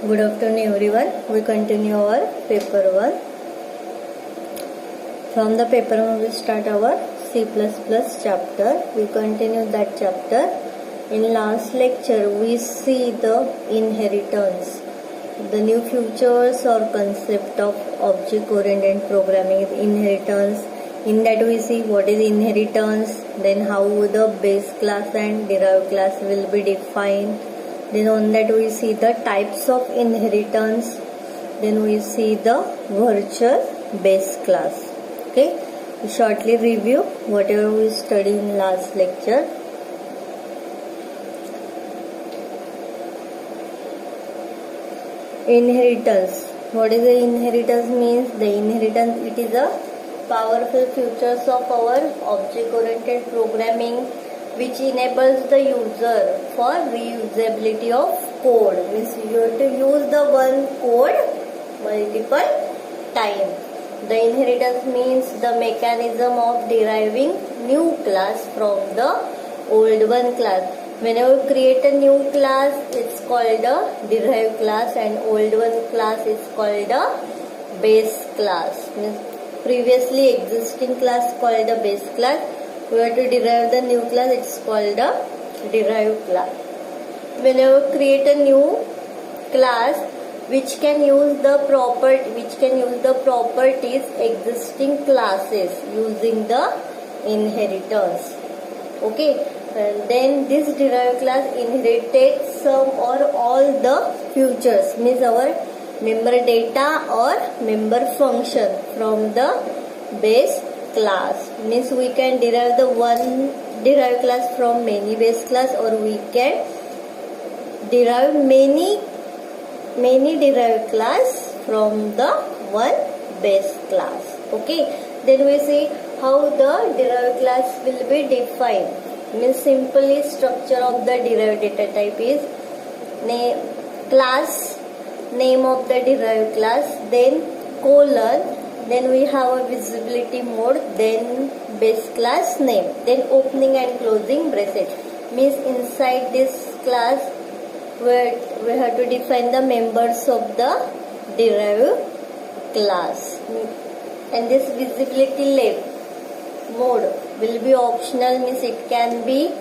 Good afternoon everyone. We continue our paper 1. From the paper 1 we start our C++ chapter. We continue that chapter. In last lecture we see the inheritance, the new features or concept of object oriented programming is inheritance. In that we see what is inheritance, then how the base class and derived class will be defined. Then on that we see the types of inheritance. Then we see the virtual base class. Okay, we shortly review whatever we studied in last lecture. Inheritance. What is the inheritance means? The inheritance, it is a powerful features of our object oriented programming which enables the user for reusability of code. Means you have to use the one code multiple times. The inheritance means the mechanism of deriving new class from the old one class. Whenever you create a new class, it's called a derived class, and old one class is called a base class. Means previously existing class called a base class. We have to derive the new class, it's called a derived class. Whenever you create a new class which can use the properties existing classes using the inheritance. Okay, and then this derived class inherited some or all the features, means our member data or member function from the base class. Means we can derive the one derived class from many base class, or we can derive many derived class from the one base class. Okay, then we see how the derived class will be defined. Means simply structure of the derived data type is class, name of the derived class, then colon, then we have a visibility mode, then base class name, then opening and closing bracket. Means inside this class where we have to define the members of the derived class. And this visibility mode will be optional, means it can be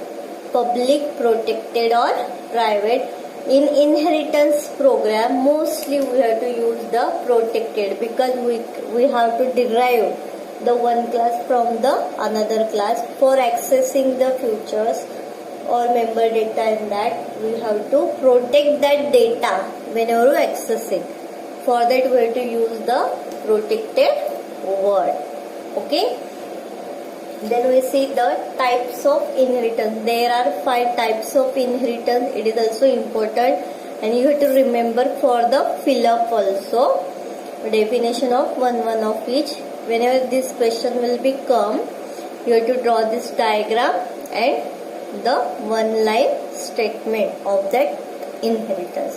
public, protected or private. In inheritance program, mostly we have to use the protected, because we have to derive the one class from the another class. For accessing the features or member data, in that we have to protect that data whenever we access it. For that we have to use the protected word. Okay. Then we see the types of inheritance. There are 5 types of inheritance. It is also important, and you have to remember for the fill up also definition of one of each. Whenever this question will become, you have to draw this diagram and the one line statement of that inheritance.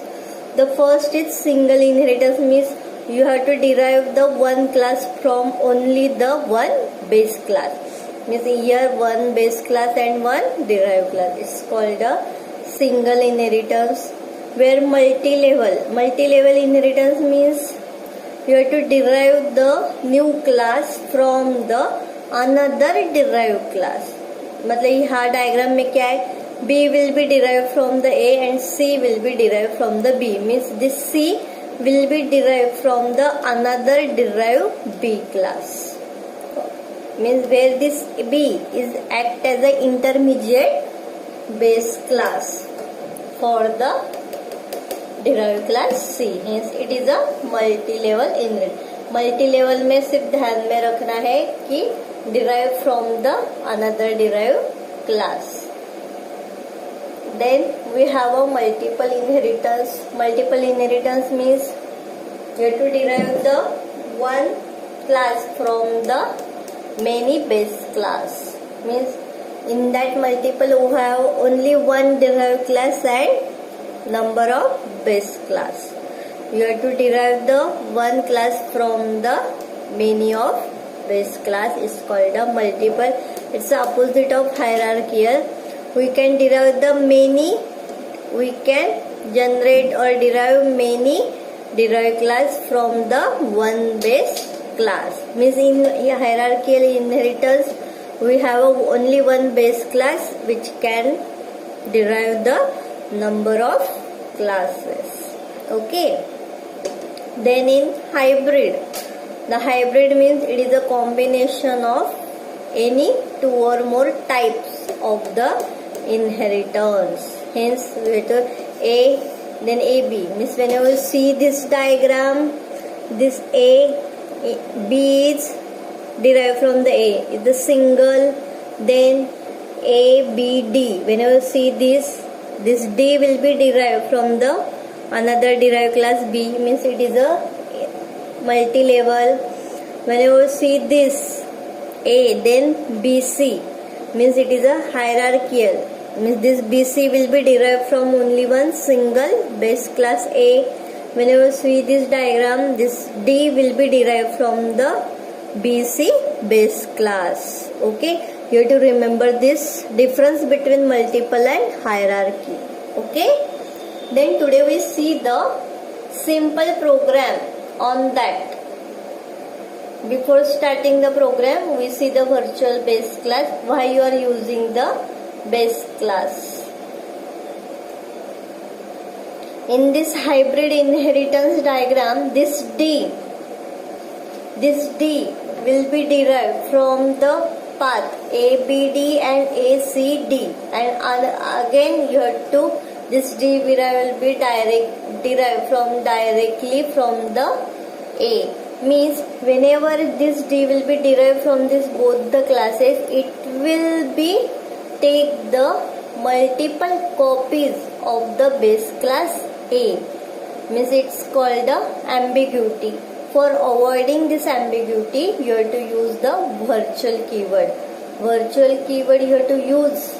The first is single inheritance, means you have to derive the one class from only the one base class. Means here one base class and one derived class. It's called a single inheritance. Where multi-level inheritance means you have to derive the new class from the another derived class. मतलब यहाँ diagram में क्या है, B will be derived from the A and C will be derived from the B. Means this C will be derived from the another derived B class. Means where this B is act as an intermediate base class for the derived class C. Hence it is a multi-level inheritance. Multi-level में सिर्फ ध्यान में रखना है कि derive from the another derived class. Then we have a multiple inheritance. Multiple inheritance means you have to derive the one class from the many base class. Means in that multiple you have only one derived class and number of base class. You have to derive the one class from the many of base class, is called a multiple. It's the opposite of hierarchical. We can derive the many, we can generate or derive many derived class from the one base class. Means in hierarchical inheritance we have only one base class which can derive the number of classes. Okay. Then in hybrid, the hybrid means it is a combination of any two or more types of the inheritance. Hence we have to A, then AB. Means whenever you see this diagram, this B is derived from the A. It's the single, then A, B, D. Whenever you see this D will be derived from the another derived class B, means it is a multi-level. Whenever you see this A, then BC, means it is a hierarchical. Means this BC will be derived from only one single base class A. Whenever you see this diagram, this D will be derived from the BC base class. Okay, you have to remember this difference between multiple and hierarchy. Okay. Then today we see the simple program on that. Before starting the program, we see the virtual base class, why you are using the base class. In this hybrid inheritance diagram, this D will be derived from the path ABD and ACD, and again you have to this D will be derived directly from the A. Means whenever this D will be derived from this both the classes, it will be take the multiple copies of the base class A. Means it's called the ambiguity. For avoiding this ambiguity, you have to use the virtual keyword. Virtual keyword you have to use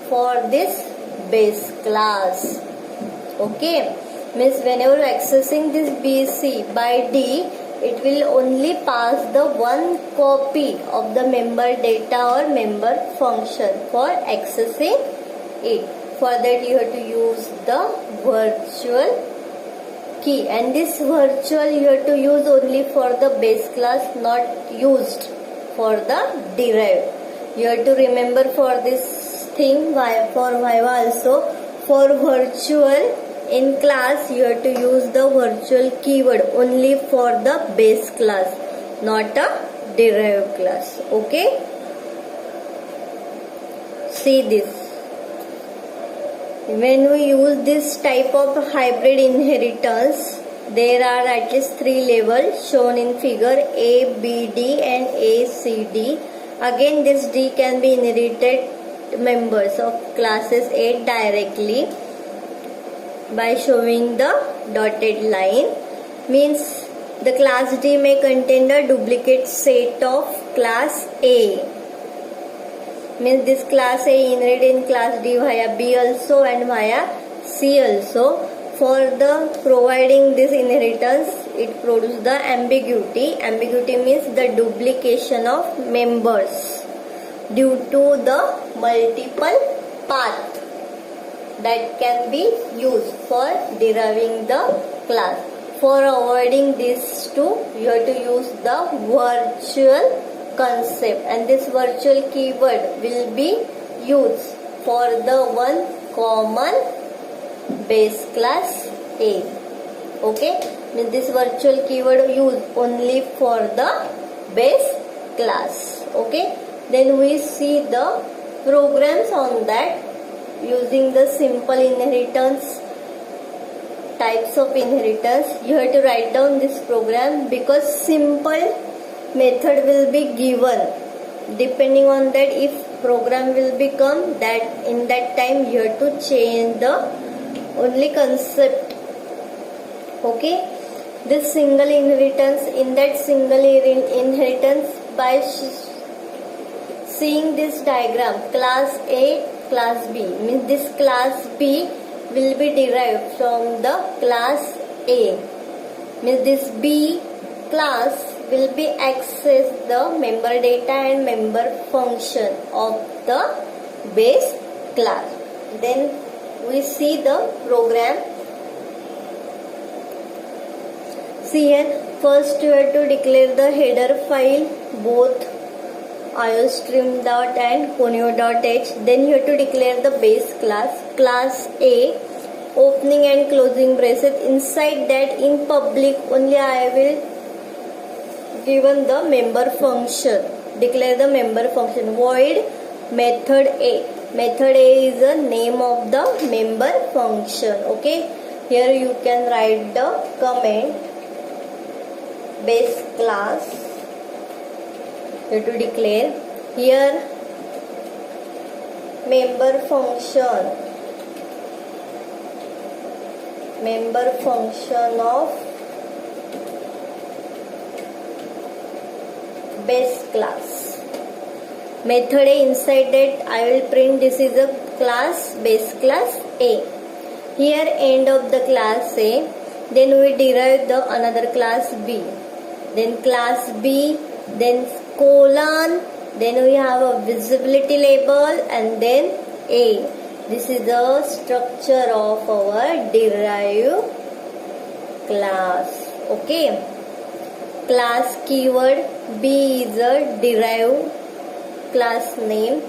for this base class. Okay. Means whenever accessing this BC by D, it will only pass the one copy of the member data or member function for accessing it. For that you have to use the virtual key, and this virtual you have to use only for the base class, not used for the derived. You have to remember for this thing for Viva also. For virtual in class you have to use the virtual keyword only for the base class, not a derived class. Okay. See this. When we use this type of hybrid inheritance, there are at least 3 levels shown in figure A, B, D and A, C, D. Again this D can be inherited members of classes A directly by showing the dotted line. Means the class D may contain the duplicate set of class A. Means this class A inherit in class D via B also and via C also. For the providing this inheritance, it produces the ambiguity. Ambiguity means the duplication of members due to the multiple path that can be used for deriving the class. For avoiding these two, you have to use the virtual concept, and this virtual keyword will be used for the one common base class A. Okay, means this virtual keyword used only for the base class. Okay, then we see the programs on that. Using the simple inheritance, types of inheritance, you have to write down this program, because simple method will be given. Depending on that, if program will become that, in that time you have to change the only concept. Okay, this single inheritance, in that single inheritance, by seeing this diagram, class A, class B, means this class B will be derived from the class A. Means this B class will be access the member data and member function of the base class. Then we see the program. See here, first you have to declare the header file, both iostream and conio.h. Then you have to declare the base class, class A, opening and closing braces. Inside that, in public only I will given the member function. Declare the member function. Void method A. Method A is the name of the member function. Okay. Here you can write the comment base class. You have to declare. Here member function. Member function of base class. Method A, inside that I will print this is a class, base class A. Here end of the class A, then we derive the another class B, then class B, then colon, then we have a visibility label, and then A. This is the structure of our derived class. Okay. Class keyword, B is a derived class name,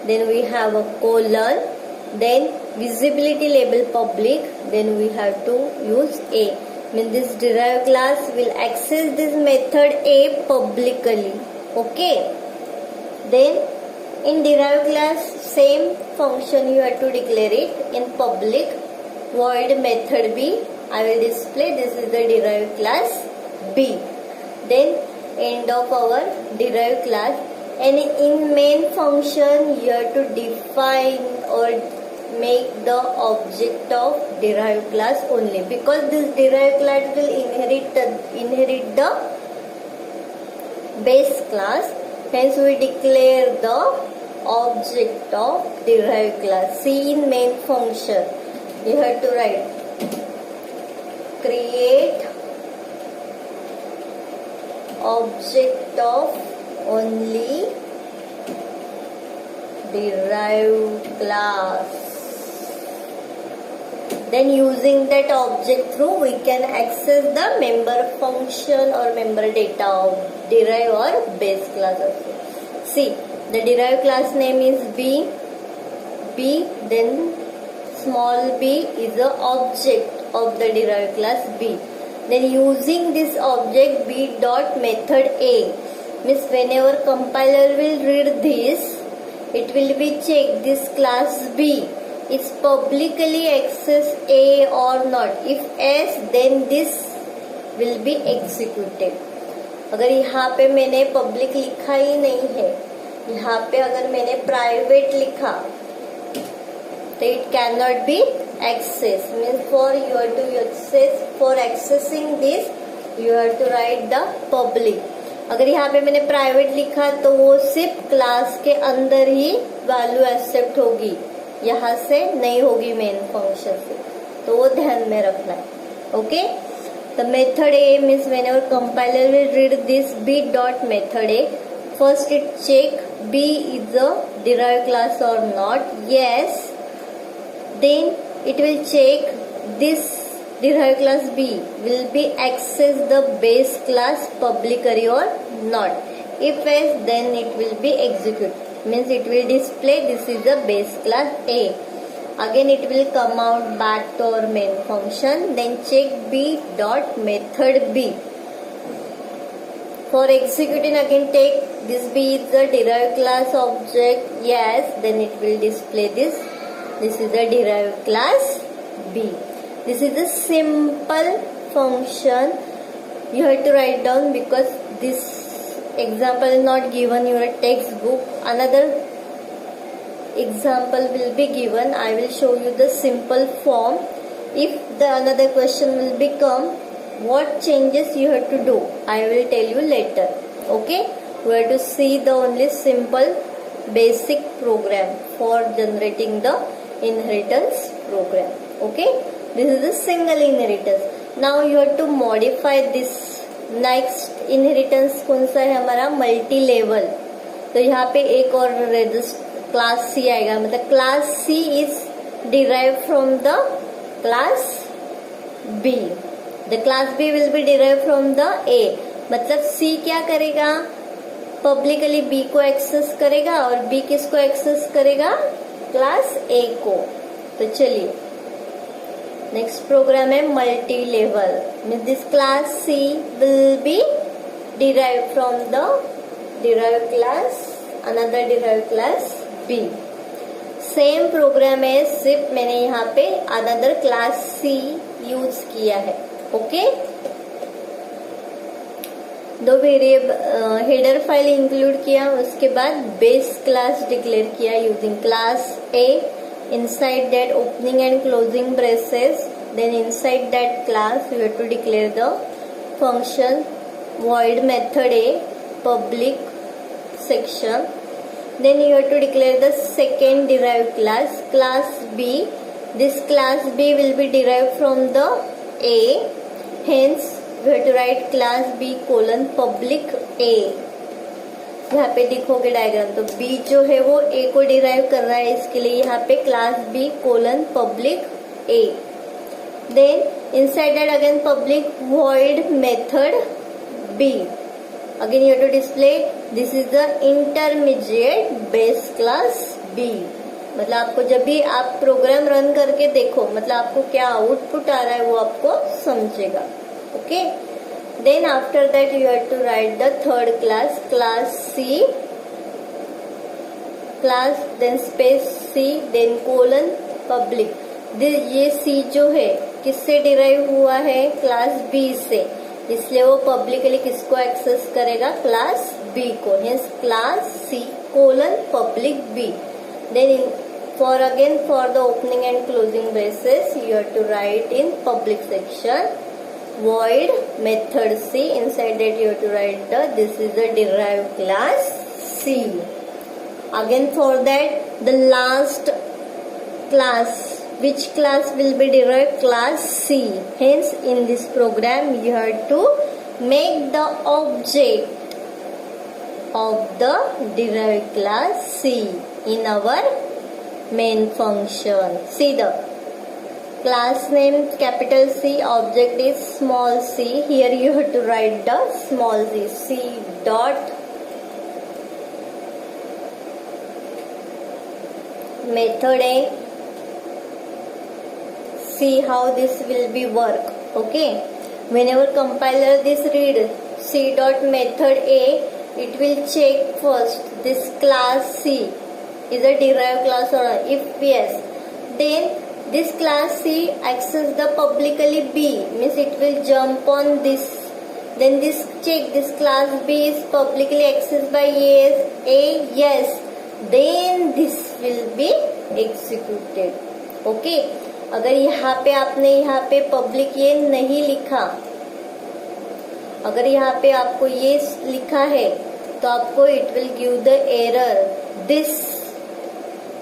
then we have a colon, then visibility label public, then we have to use A. Means this derived class will access this method A publicly. Okay. Then in derived class, same function you have to declare it in public. Void method B, I will display this is the derived class B. Then end of our derived class, and in main function you have to define or make the object of derived class only, because this derived class will inherit the base class. Hence we declare the object of derived class. See, in main function you have to write create object of only derived class. Then using that object through we can access the member function or member data of derived or base class also. See, the derived class name is B, then small b is the object of the derived class B. Then using this object B dot method A, means whenever compiler will read this, it will be checked this class B is publicly access A or not. If yes, then this will be executed. अगर यहाँ पे मैंने public लिखा ही नहीं है, यहाँ पे अगर मैंने प्राइवेट लिखा तो it cannot be accessed. Means for you have to access, for accessing this you have to write the public. अगर यहाँ पे मैंने प्राइवेट लिखा तो वो सिर्फ क्लास के अंदर ही वैल्यू एक्सेप्ट होगी, यहाँ से नहीं होगी मेन फंक्शन से, तो वो ध्यान में रखना है. Okay. The method A means whenever compiler will read this B dot method A, first it check B is a derived class or not. Yes. Then it will check this derived class B will be access the base class publicly or not. If yes, then it will be executed. Means it will display this is the base class A. Again it will come out back to our main function. Then check B dot method B. For executing again take this B is the derived class object. Yes, then it will display this. This is the derived class B. This is the simple function you have to write down because this example is not given in your textbook. Another example will be given. I will show you the simple form. If the another question will become what changes you have to do, I will tell you later. Okay, we have to see the only simple basic program for generating the inheritance program. Okay, this is the single inheritance. Now you have to modify this. Next inheritance कौन सा है हमारा, multi level. तो यहाँ पे एक और class C आएगा, मतलब class C is derived from the class B. The class B will be derived from the A. मतलब C क्या करेगा, पब्लिकली B को एक्सेस करेगा और B किसको एक्सेस करेगा, क्लास A को. तो चलिए नेक्स्ट प्रोग्राम है multi level. Means this class C will be derived from the derived class, another derived class B. Same programme है, सिर्फ मैंने यहाँ पे अनदर क्लास C यूज किया है. ओके, दो वेरिएबल हेडर फाइल इंक्लूड किया, उसके बाद बेस क्लास डिक्लेयर किया using class A. Inside that opening and closing braces, then inside that class you have to declare the function void method A public section. Then you have to declare the second derived class, class B. This class B will be derived from the A. Hence you have to write class B colon public A. यहाँ पे देखोगे diagram, तो B जो है वो A को derive कर रहा है, इसके लिए यहाँ पे class B colon public A. Then inside that again public void method B. Again you have to display this is the intermediate base class B. मतलब आपको जब भी आप प्रोग्राम रन करके देखो, मतलब आपको क्या आउटपुट आ रहा है वो आपको समझेगा. Okay, then after that you have to write the third class, class C, class then space C, then colon public. ये C जो है किससे डिराइव हुआ है, क्लास B से, इसलिए वो पब्लिकली किसको एक्सेस करेगा, क्लास B को. Hence class C colon public B. then for the opening and closing braces you have to write in public section void method C. Inside that you have to write this is the derived class C. Again for that the last class, which class will be derived, class C. Hence in this program you have to make the object of the derived class C in our main function. See the class name capital C, object is small c. Here you have to write the small c. C dot method A. See how this will be work. Okay, whenever compiler this read C dot method A, it will check first this class C is a derived class or not. If yes, then this class C access the publicly B, means it will jump on this. Then this check this class B is publicly accessed by A, yes, then this will be executed. Okay, अगर यहाँ पे आपने यहाँ पे public ये नहीं लिखा, अगर यहाँ पे आपको ये लिखा है तो आपको it will give the error, this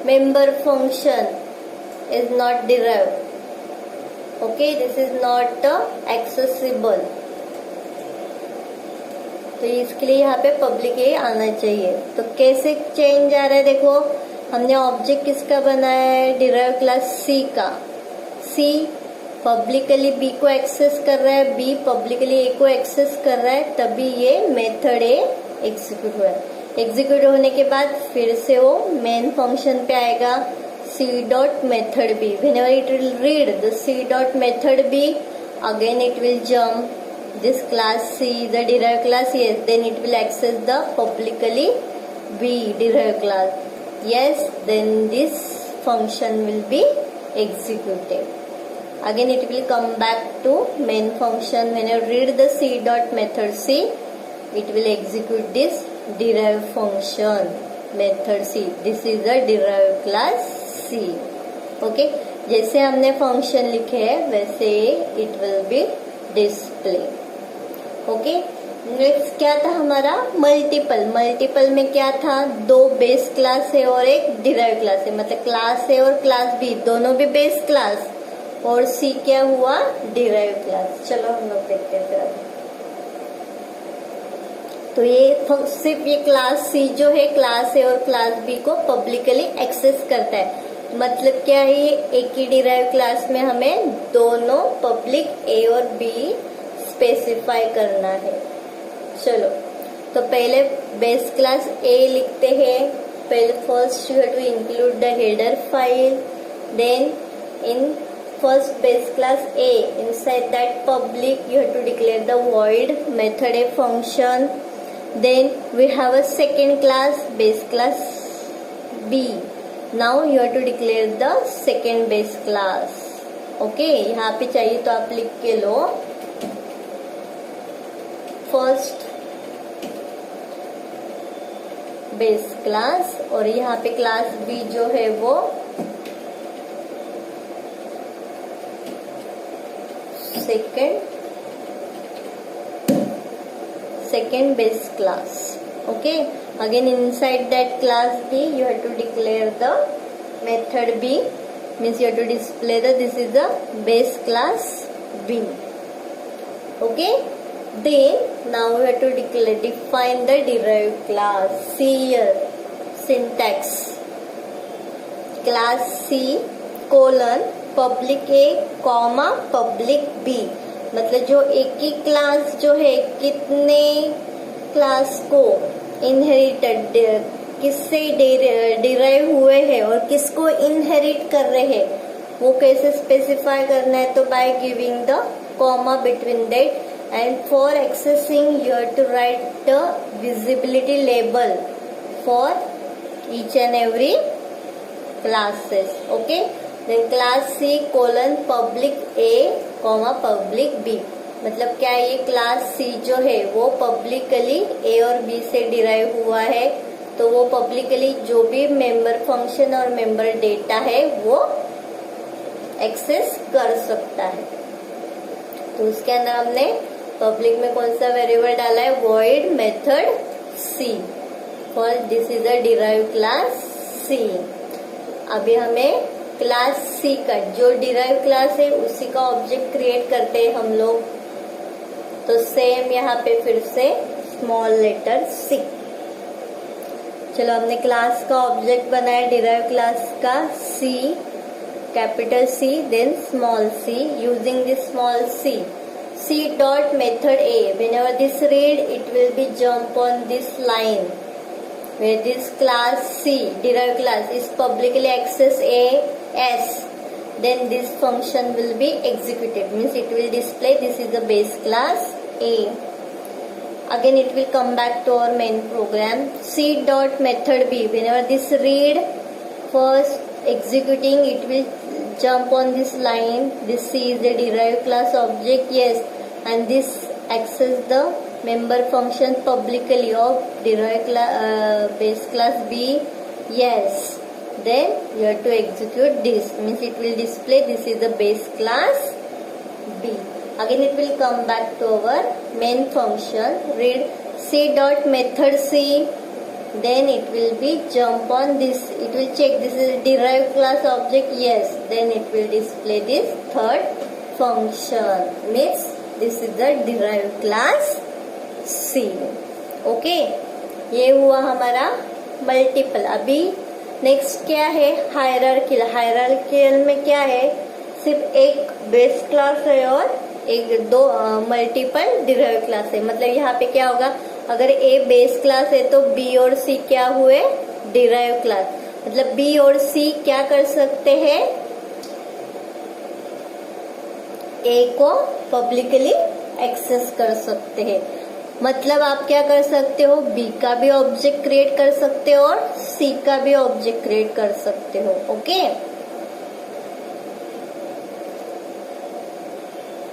member function is not derived. Okay, this is not accessible. तो इसके लिए यहाँ पे पब्लिक ए आना चाहिए. तो कैसे चेंज आ रहा है, देखो हमने ऑब्जेक्ट किसका बनाया है, डिराइव क्लास C का. C पब्लिकली B को एक्सेस कर रहा है, B पब्लिकली A को एक्सेस कर रहा है, तभी ये मेथड A एग्जीक्यूट हुआ है. एग्जीक्यूट होने के बाद फिर से वो मेन फंक्शन पे आएगा, C dot method B. Whenever it will read the C dot method B, again it will jump this class C, the derived class, yes, then it will access the publicly B derived class, yes, then this function will be executed. Again it will come back to main function. When you read the C dot method C, it will execute this derived function method C. This is the derived class C. Okay, जैसे हमने function लिखे हैं वैसे it will B display. Okay, next क्या था हमारा, multiple. Multiple में क्या था, दो बेस क्लास है और एक डिराइव क्लास है, मतलब क्लास ए और क्लास बी दोनों भी बेस क्लास और C क्या हुआ, डिराइव क्लास. चलो हम लोग देखते हैं फिर. तो ये सिर्फ ये क्लास C जो है क्लास A और क्लास B को पब्लिकली एक्सेस करता है. मतलब क्या है, ये एक ही डिराइव क्लास में हमें दोनों पब्लिक ए और बी स्पेसिफाई करना है। चलो, तो पहले बेस क्लास ए लिखते हैं। पहले first you have to include the header file, then in first base class A, inside that public you have to declare the void method a function. Then we have a second class, base class B. Now you have to declare the second base class. Okay, यहाँ पे चाहिए तो आप लिख के लो। First base class और यहाँ पे क्लास B जो है वो second base class. Okay, again inside that class B you have to declare the method B, means you have to display the this is the base class B. Okay, then now we have to define the derived class. See here syntax, class C colon public A comma public B, मतलब जो एक ही class जो है कितने class को inherited किससे derive हुए हैं और किसको इनहेरिट कर रहे हैं वो कैसे स्पेसिफाई करना है। तो by giving the comma between that and for accessing you have to write the visibility label for each and every classes. Okay, then class C colon public A comma public B, मतलब क्या ये class C जो है वो publicly ए और B से derive हुआ है, तो वो पब्लिकली जो भी मेंबर फंक्शन और मेंबर डेटा है वो एक्सेस कर सकता है। तो उसके अंदर हमने पब्लिक में कौन सा वेरिएबल डाला है, void method C for this is a derive class C. अभी हमें क्लास सी का जो डिराइव क्लास है उसी का ऑब्जेक्ट क्रिएट करते हैं हम लोग। तो सेम यहाँ पे फिर से स्मॉल लेटर सी। चलो, हमने क्लास का ऑब्जेक्ट बनाया डिराइव क्लास का C, capital C then small C. Using this small C dot method A, whenever this read it will be jump on this line where this class C derived class is publicly access A S, then this function will be executed, means it will display this is the base class A. Again it will come back to our main program. C dot method B, whenever this read first executing it will jump on this line. This C is the derived class object, yes, and this access the member function publicly of derived base class B, yes, then you have to execute this, means it will display this is the base class B. Again it will come back to our main function, read C dot method C, then it will be jump on this, it will check this is a derived class object, yes, then it will display this third function, means this is the derived class C. Okay, ये हुआ हमारा multiple. अभी next क्या है, hierarchical. Hierarchical में क्या है, सिर्फ एक बेस क्लास है और दो मल्टीपल डिराइव क्लास है। मतलब यहाँ पे क्या होगा, अगर ए बेस क्लास है तो बी और सी क्या हुए, डिराइव क्लास। मतलब बी और सी क्या कर सकते हैं, ए को पब्लिकली एक्सेस कर सकते हैं। मतलब आप क्या कर सकते हो, बी का भी ऑब्जेक्ट क्रिएट कर सकते हो और सी का भी ऑब्जेक्ट क्रिएट कर सकते हो। ओके,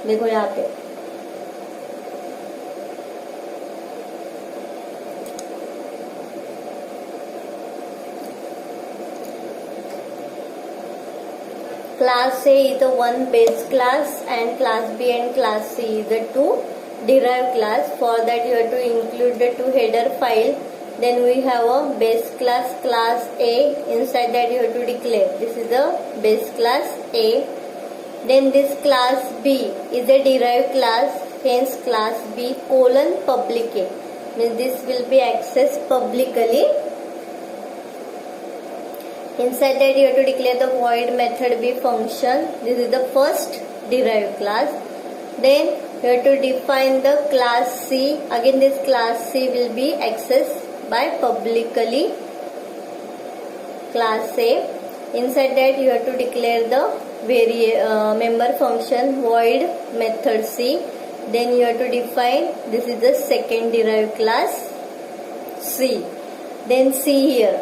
देखो यहाँ पे class A is the one base class and class B and class C is the two derived class. For that you have to include the two header file. Then we have a base class A. Inside that you have to declare this is the base class A. Then this class B is a derived class, hence class B colon public A, means this will be accessed publicly. Inside that you have to declare the void method B function. This is the first derived class. Then you have to define the class C. Again this class C will be accessed by publicly class A. Inside that you have to declare the member function void method C. Then you have to define this is the second derived class C. Then see here.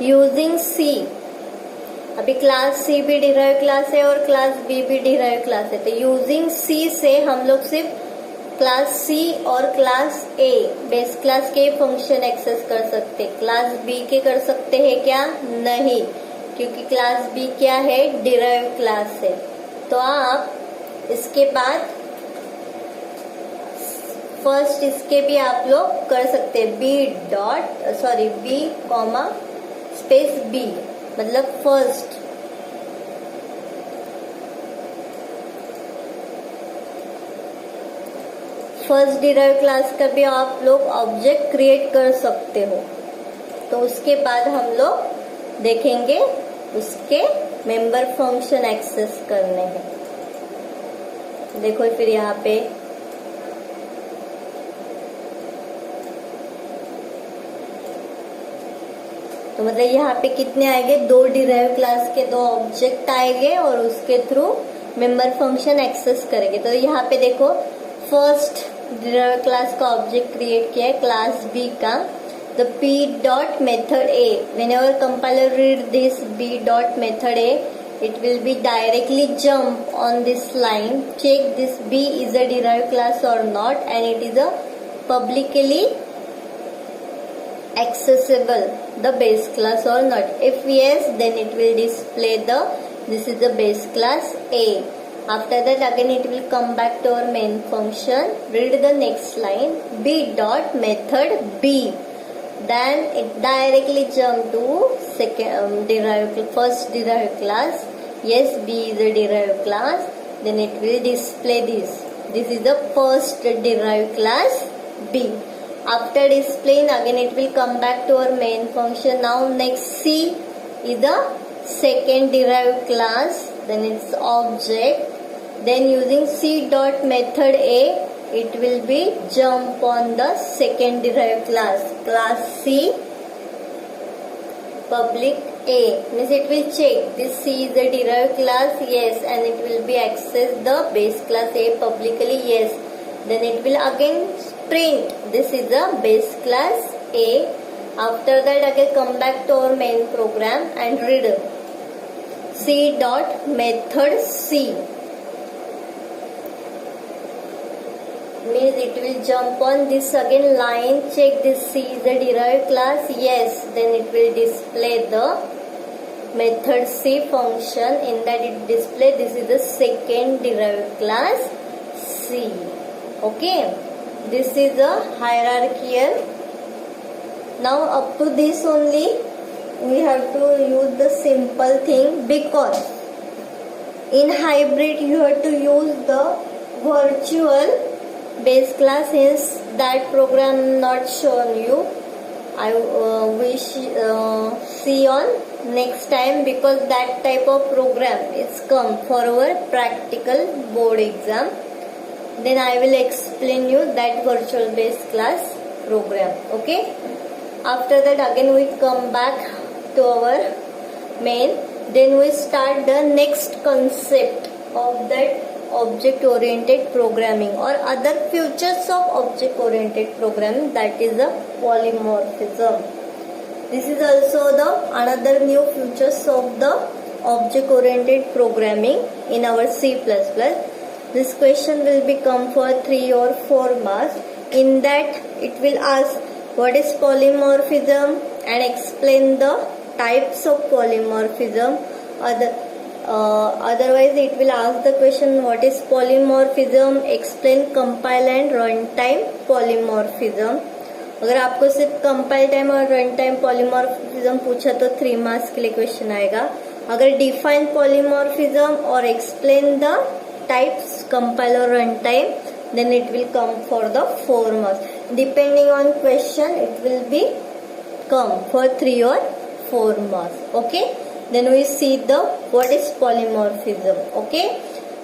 Using C, अभी class C भी derive class है और class B भी derive class है, तो using C से हम लोग सिर्फ क्लास सी और क्लास ए बेस क्लास के फंक्शन एक्सेस कर सकते, क्लास बी के कर सकते हैं क्या? नहीं, क्योंकि क्लास बी क्या है? डिराइव क्लास है। तो आप इसके बाद फर्स्ट इसके भी आप लोग कर सकते हैं बी कॉमा स्पेस बी, मतलब फर्स्ट डिराइव क्लास का भी आप लोग ऑब्जेक्ट क्रिएट कर सकते हो। तो उसके बाद हम लोग देखेंगे उसके मेंबर फंक्शन एक्सेस करने हैं। देखो फिर यहाँ पे तो मतलब यहाँ पे कितने आएंगे? 2 डिराइव क्लास के 2 ऑब्जेक्ट आएंगे और उसके थ्रू मेंबर फंक्शन एक्सेस करेंगे। तो यहाँ पे देखो फर्स्ट डिराइव क्लास का ऑब्जेक्ट क्रिएट किया है क्लास बी का, the P dot method A. Whenever compiler read this B dot method A, it will be directly jump on this line, check this b is a derived class or not and it is a publicly accessible the base class or not. If yes, then it will display this is the base class A. After that again it will come back to our main function, read the next line b dot method b, then it directly jump to first derived class. Yes, b is a derived class, then it will display this is the first derived class b. After displaying again it will come back to our main function. Now next C is the second derived class, then its object, then using C dot method A it will be jump on the second derived class C public A, means it will check this C is a derived class, yes, and it will be access the base class A publicly, yes. Then it will again print this is the base class A. After that again come back to our main program and read C dot method C, means it will jump on this again line, check this C is a derived class, yes, then it will display the method C function, in that it display this is the second derived class C. Okay, this is a hierarchical. Now up to this only we have to use the simple thing, because in hybrid you have to use the virtual base class, hence that program not shown you. I wish see on next time, because that type of program is come for our practical board exam. Then I will explain you that virtual base class program. Okay, after that again we come back to our main, then we start the next concept of that object oriented programming or other features of object oriented programming, that is the polymorphism. This is also the another new features of the object oriented programming in our C++. This question will become for 3 or 4 marks. In that it will ask what is polymorphism and explain the types of polymorphism. Otherwise it will ask the question what is polymorphism, explain compile and runtime polymorphism. अगर आपको सिर्फ compile time और run time polymorphism पूछा तो 3 marks के लिए question आएगा, अगर डिफाइन पॉलीमॉर्फिज्म और एक्सप्लेन द टाइप्स कंपाइल और run time, then it will come for the 4 marks. Depending on question, it will be come for 3 or 4 marks. Okay, then we see the what is polymorphism. Okay,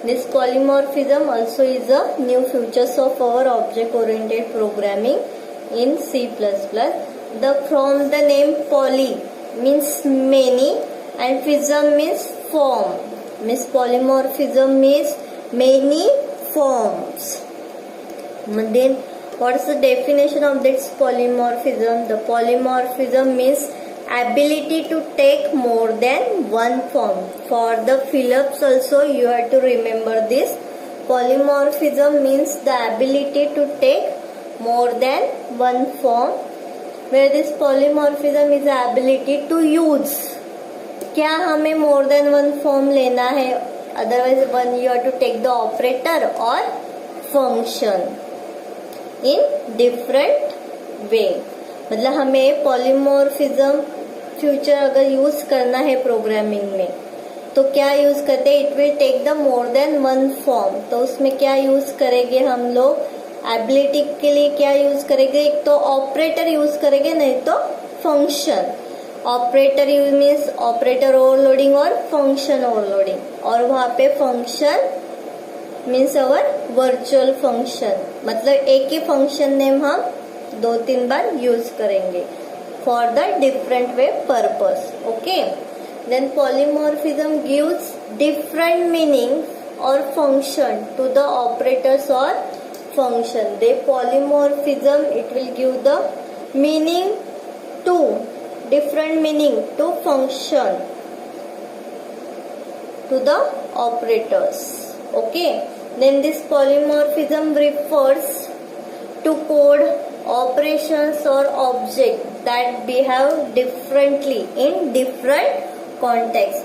this polymorphism also is a new features of our object oriented programming in C++. The from the name poly means many and phism means form, means polymorphism means many forms. Then what is the definition of this polymorphism? The polymorphism means ability to take more than one form. For the fill-ups also you have to remember this. Polymorphism means the ability to take more than one form, where this polymorphism is the ability to use. क्या हमें more than one form लेना है? Otherwise one you have to take the operator or function in different way. मतलब हमें polymorphism future अगर use करना है programming में तो क्या यूज करते हैं? It will take the more than one form. तो उसमें क्या यूज करेंगे हम लोग? एबिलिटी के लिए क्या यूज करेंगे? एक तो ऑपरेटर यूज करेंगे, नहीं तो function. Operator use means operator overloading और फंक्शन ओवरलोडिंग, और वहां पे function means our virtual function. मतलब एक ही फंक्शन नेम हम 2-3 बार यूज करेंगे for the different way purpose. Okay, then polymorphism gives different meaning और फंक्शन टू द ऑपरेटर्स और function. The polymorphism it will give the meaning to different meaning to function to the operators. Okay, then this polymorphism refers to code, operations or object that behave differently in different contexts.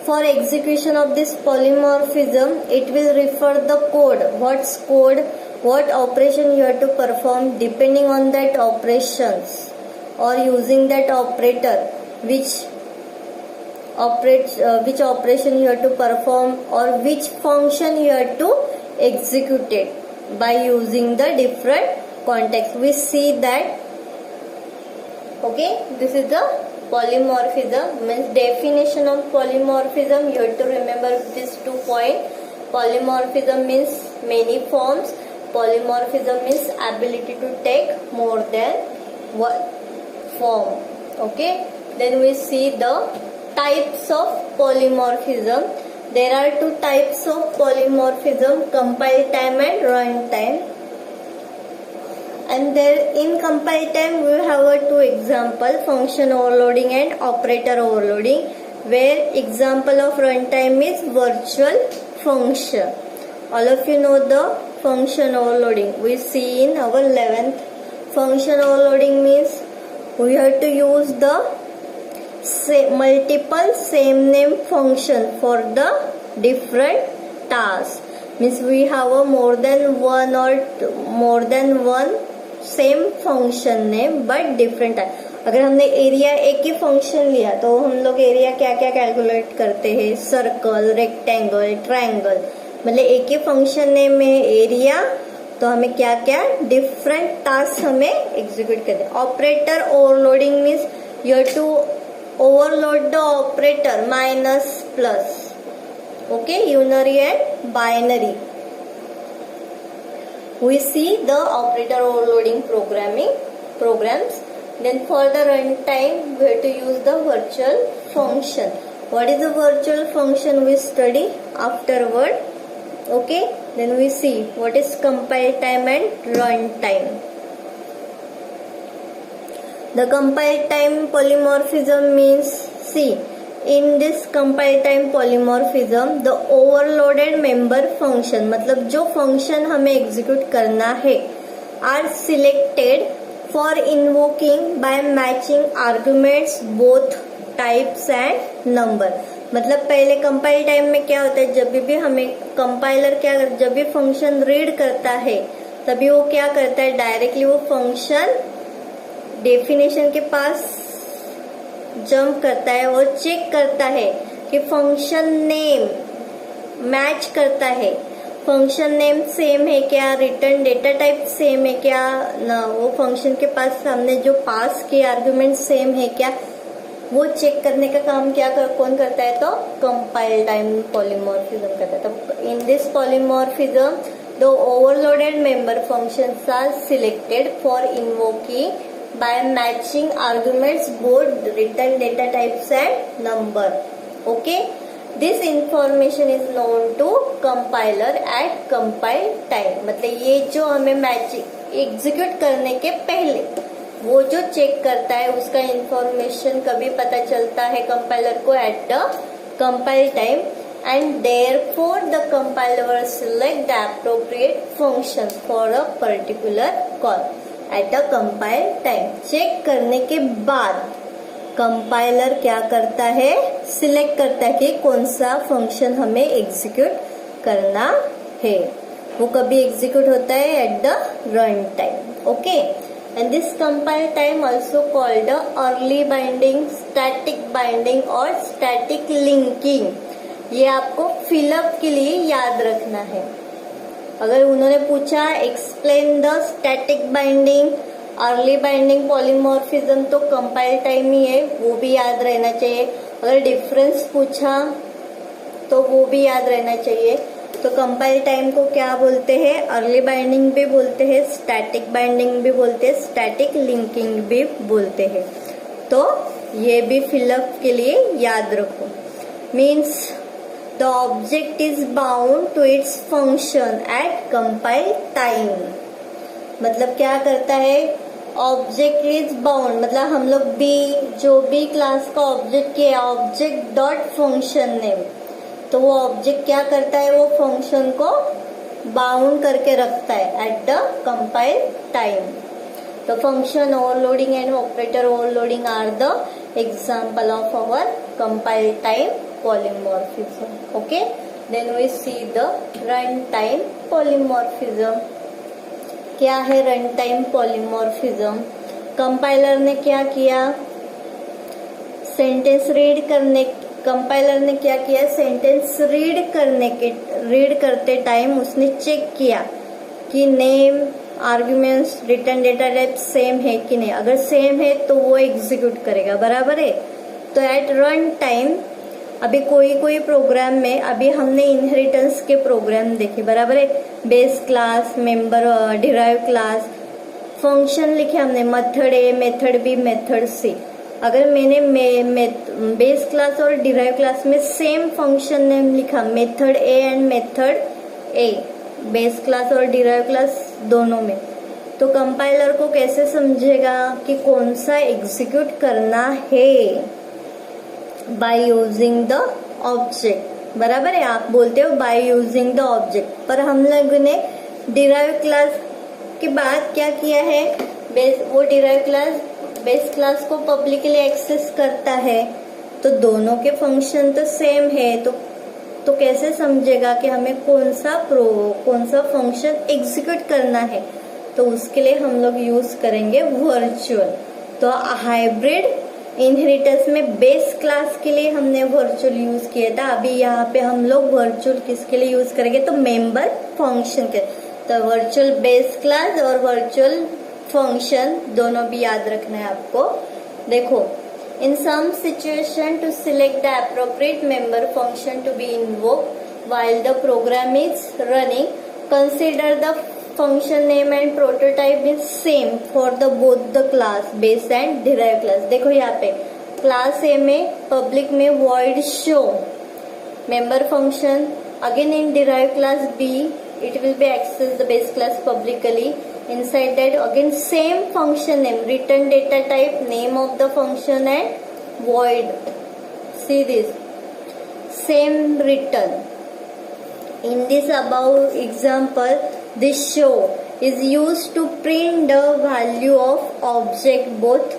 For execution of this polymorphism, it will refer the code. What's code? What operation you have to perform depending on that operations, or using that operator, which operation you have to perform, or which function you have to execute it by using the different context. We see that. Okay, this is the polymorphism. Means definition of polymorphism, you have to remember these 2 points. Polymorphism means many forms. Polymorphism means ability to take more than one form. Okay, then we see the types of polymorphism. There are 2 types of polymorphism: compile time and run time. And there in compile time we have 2 example: function overloading and operator overloading, where example of runtime is virtual function. All of you know the function overloading. We see in our 11th. Function overloading means we have to use the multiple same name function for the different tasks. Means we have a more than one same function name but different type. अगर हमने area एक ही function लिया तो हम लोग area क्या क्या कैलकुलेट करते हैं? Circle, rectangle, triangle. मतलब एक ही फंक्शन नेम में एरिया, तो हमें क्या क्या डिफरेंट टास्क हमें एग्जीक्यूट करते हैं. Operator overloading means you have to overload the operator minus plus. Okay, unary and binary. We see the operator overloading programs. Then for the runtime we have to use the virtual function. What is the virtual function we study afterward. Okay, then we see what is compile time and run time. The compile time polymorphism means, see, in this compile time polymorphism the overloaded member function, मतलब जो function हमें execute करना है, are selected for invoking by matching arguments both types and number. मतलब पहले compile time में क्या होता है, जब भी हमें कंपाइलर क्या करता है, जब भी फंक्शन रीड करता है तभी वो क्या करता है, डायरेक्टली वो फंक्शन डेफिनेशन के पास जंप करता है और चेक करता है कि फंक्शन नेम मैच करता है, फंक्शन नेम सेम है क्या, रिटर्न डेटा टाइप सेम है क्या ना, वो फंक्शन के पास हमने जो पास किए आर्गुमेंट सेम है क्या, वो चेक करने का काम कौन करता है, तो कंपाइल टाइम पॉलीमॉर्फिज्म करता है। तो in this polymorphism the overloaded member functions are selected for invoking by matching arguments both return data types and number. Okay, this information is known to compiler at compile time. मतलब ये जो हमें matching execute करने के पहले वो जो check करता है उसका इंफॉर्मेशन कभी पता चलता है कंपाइलर को eight the compile time, and therefore the compiler will select the appropriate functions for a particular call at a compile time. Check करने के बाद कंपाइलर क्या करता है, सिलेक्ट करता है कि कौन सा फंक्शन हमें एग्जीक्यूट करना है। वो कभी एग्जीक्यूट होता है at the run time. Okay, and this compile time also called early binding, static binding और स्टैटिक लिंकिंग। ये आपको फिलअप के लिए याद रखना है। अगर उन्होंने पूछा explain the static binding, early binding polymorphism, तो कंपाइल टाइम ही है, वो भी याद रहना चाहिए। अगर डिफरेंस पूछा तो वो भी याद रहना चाहिए। तो कंपाइल टाइम को क्या बोलते हैं, अर्ली बाइंडिंग भी बोलते हैं, स्टैटिक बाइंडिंग भी बोलते हैं, स्टैटिक लिंकिंग भी बोलते हैं। तो ये भी फिलअप के लिए याद रखो। Means the object is bound to its function at compile time। मतलब क्या करता है, ऑब्जेक्ट इज बाउंड, मतलब हम लोग जो भी क्लास का ऑब्जेक्ट किया ऑब्जेक्ट डॉट फंक्शन नेम, तो वो ऑब्जेक्ट क्या करता है, वो फंक्शन को बाउंड करके रखता है एट द कंपाइल टाइम। तो function overloading and operator overloading are the example of our compile time polymorphism. Okay, then we see the runtime polymorphism. क्या है runtime polymorphism? कंपाइलर ने क्या किया, सेंटेंस कंपाइलर ने क्या किया, सेंटेंस रीड करते टाइम उसने चेक किया कि name, arguments, return data type same है कि नहीं। अगर सेम है तो वो एग्जीक्यूट करेगा, बराबर है। तो एट रन टाइम अभी कोई प्रोग्राम में, अभी हमने इनहेरिटेंस के प्रोग्राम देखे, बराबर है। Base class, member, derive class, function लिखे हमने, मेथड ए, मेथड बी, मेथड सी। अगर मैंने बेस क्लास और डिराइव क्लास में सेम फंक्शन नेम लिखा, method A and method A, base class और डिराइव क्लास दोनों में, तो कंपाइलर को कैसे समझेगा कि कौन सा एग्जीक्यूट करना है, बाय यूजिंग द ऑब्जेक्ट, बराबर है। आप बोलते हो बाय यूजिंग द ऑब्जेक्ट, पर हम लोग ने डिराइव क्लास के बाद क्या किया है, वो डिराइव क्लास बेस क्लास को पब्लिकली एक्सेस करता है, तो दोनों के फंक्शन तो सेम है। तो कैसे समझेगा कि हमें कौन सा फंक्शन एग्जीक्यूट करना है। तो उसके लिए हम लोग यूज करेंगे वर्चुअल। तो हाइब्रिड इनहेरिटेंस में बेस क्लास के लिए हमने वर्चुअल यूज किया था, अभी यहाँ पे हम लोग वर्चुअल किसके लिए यूज करेंगे, तो मेंबर फंक्शन के। तो वर्चुअल बेस क्लास और वर्चुअल फंक्शन दोनों भी याद रखना है आपको। देखो, in some situation to select the appropriate member function to be invoked while the program is running, consider the function name and prototype is same for the both the class base and derived class। देखो यहाँ पे class A में public में void show member function, again in derived class B it will be access the base class publicly, inside that again same function name, return data type, name of the function and void, see this same return। In this above example, this show is used to print the value of object both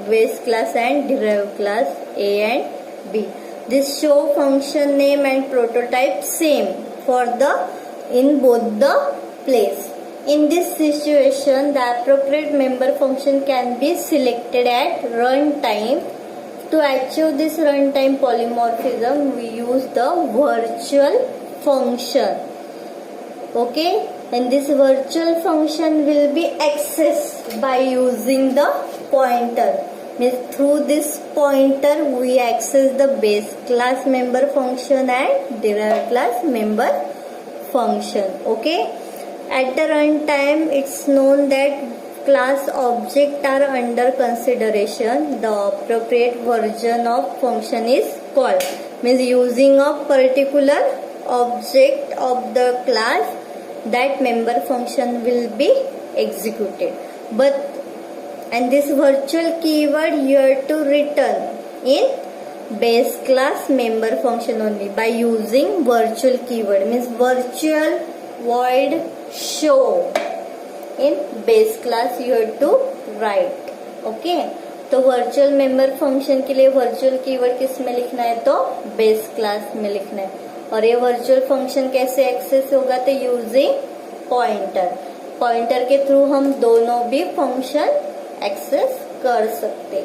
base class and derived class A and B. This show function name and prototype same for in both the place. In this situation, the appropriate member function can be selected at runtime To achieve this runtime polymorphism, we use the virtual function. Okay, and this virtual function will be accessed by using the pointer. Means through this pointer we access the base class member function and derived class member function. Okay, at the runtime it's known that class objects are under consideration. The appropriate version of function is called. Means using a particular object of the class, that member function will be executed. And this virtual keyword you have to return in base class member function only by using virtual keyword. Means virtual void show in base class you have to write. Okay, तो virtual member function के लिए virtual keyword किस में लिखना है? तो base class में लिखना है. और ये वर्चुअल फंक्शन कैसे एक्सेस होगा? तो यूजिंग पॉइंटर. पॉइंटर के थ्रू हम दोनों भी फंक्शन एक्सेस कर सकते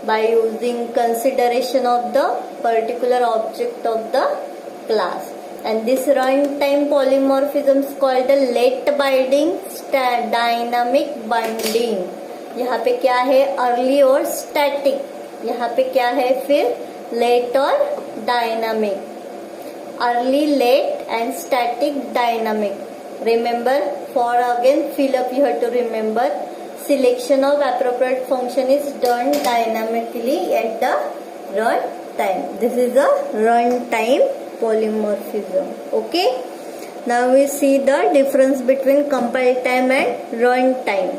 by using consideration of the particular object of the class. And this runtime polymorphism is called the late binding dynamic binding. यहाँ पे क्या है? अर्ली और स्टैटिक. यहाँ पे क्या है फिर? लेट और dynamic. Early, late and static, dynamic. Remember, for again fill up you have to remember, selection of appropriate function is done dynamically at the run time. This is a runtime polymorphism. Okay, now we see the difference between compile time and run time.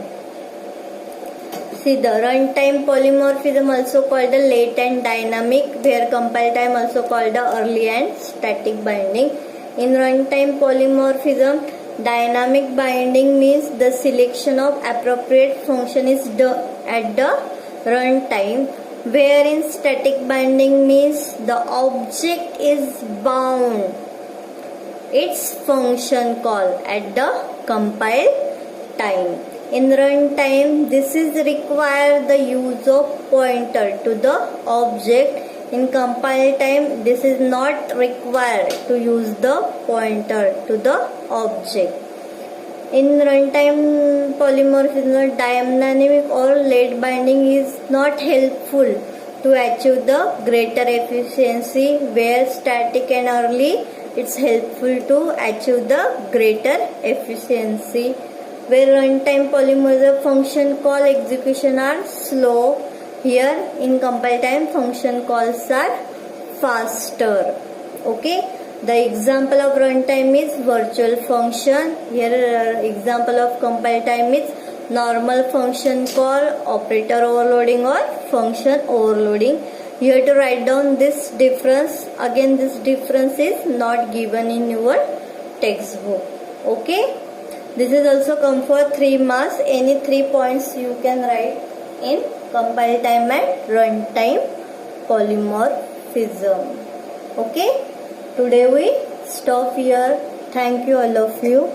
See, the runtime polymorphism also called the late and dynamic, where compile time also called the early and static binding. In runtime polymorphism, dynamic binding means the selection of appropriate function is done at the runtime, wherein static binding means the object is bound its function call at the compile time. In runtime, this is require the use of pointer to the object. In compile time, this is not required to use the pointer to the object. In runtime polymorphism, dynamic or late binding is not helpful to achieve the greater efficiency, where static and early it's helpful to achieve the greater efficiency. Where runtime polymorphism function call execution are slow, here in compile time function calls are faster. Okay, the example of runtime is virtual function. Here example of compile time is normal function call, operator overloading or function overloading. You have to write down this difference. Again, this difference is not given in your textbook. Okay, this is also come for 3 marks. Any 3 points you can write in compile time and runtime polymorphism. Okay, today we stop here. Thank you all of you.